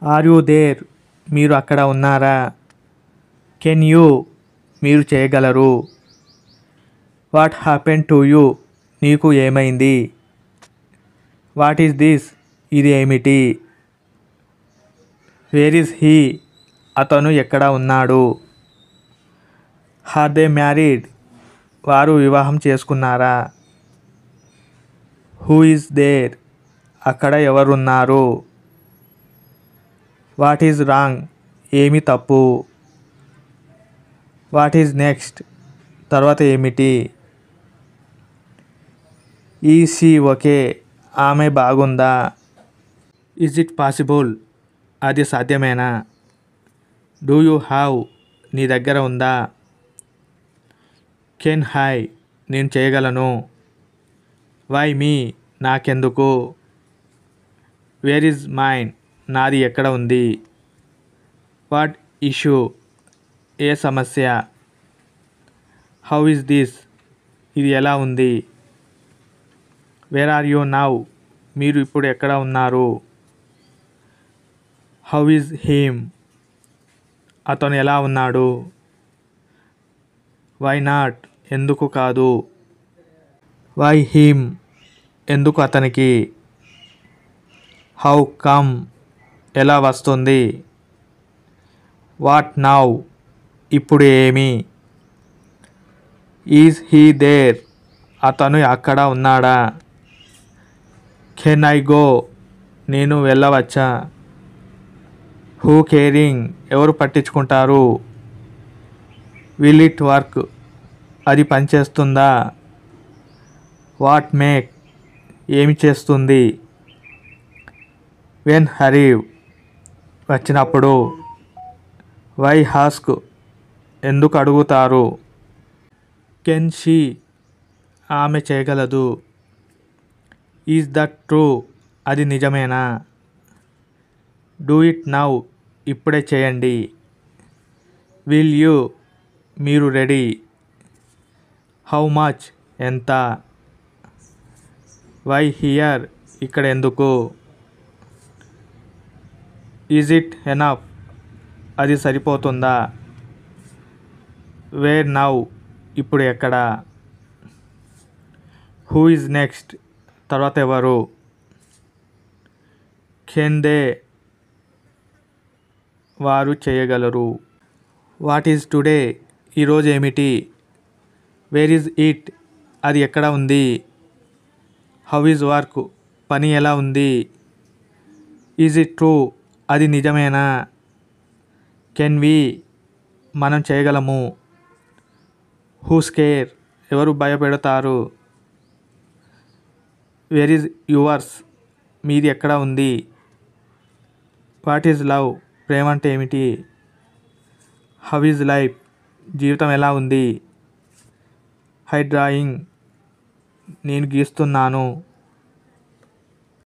Are you there? మీరు అక్కడ ఉన్నారా? Can you? మీరు చేయగలరు. What happen to you? నీకు ఏమైంది? What is this? ఇది ఏమిటి? Where is he? అతను ఎక్కడ ఉన్నాడు? Are they married? వారు వివాహం చేసుకున్నారా? Who is there? అక్కడ ఎవరున్నారు? What is wrong? ఏమి తప్పు? What is next? తర్వాత ఏమిటి? Is she okay? ఆమె బాగుందా? Is it possible? అది సాధ్యమేనా? Do you have? నీ దగ్గర ఉందా? Can I? నేను చేయగలను. Why me? నాకెందుకు? Where is mine? నాది ఎక్కడ ఉంది? What issue? ఏ సమస్య? How is this? ఇది ఎలా ఉంది? Where are you now? మీరు ఇప్పుడు ఎక్కడ ఉన్నారు? How is him? అతను ఎలా ఉన్నాడు? Why not? ఎందుకు కాదు? Why him? ఎందుకు అతనికి? How come? ఎలా వస్తుంది? What now? ఇప్పుడు ఏమి? Is he there? అతను అక్కడ ఉన్నాడా? Can I go? నేను వెళ్ళవచ్చా? Who caring? ఎవరు పట్టించుకుంటారు? Will it work? అది పనిచేస్తుందా? What make? ఏమి చేస్తుంది? When arrive? వచ్చినప్పుడు. Why ask? ఎందుకు అడుగుతారు? Can she? ఆమె చేయగలదు. Is that true? అది నిజమేనా? Do it now? ఇప్పుడే చేయండి. Will you? మీరు రెడీ? How much? ఎంత? Why here? ఇక్కడ ఎందుకు? Is it enough? అది సరిపోతుందా? Where now? ఇప్పుడు ఎక్కడ? Who is next? తర్వాత ఎవరు? Can they? వారు చేయగలరు. What is today? ఈరోజు ఏమిటి? Where is it? అది ఎక్కడ ఉంది? How is work? పని ఎలా ఉంది? Is it true? అది నిజమేనా? Can we? మనం చేయగలము. Who scare? ఎవరు భయపెడతారు? Where is yours? మీది ఎక్కడ ఉంది? What is love? ప్రేమ అంటే ఏమిటి? How is life? జీవితం ఎలా ఉంది? Hi drawing? నేను గీస్తున్నాను.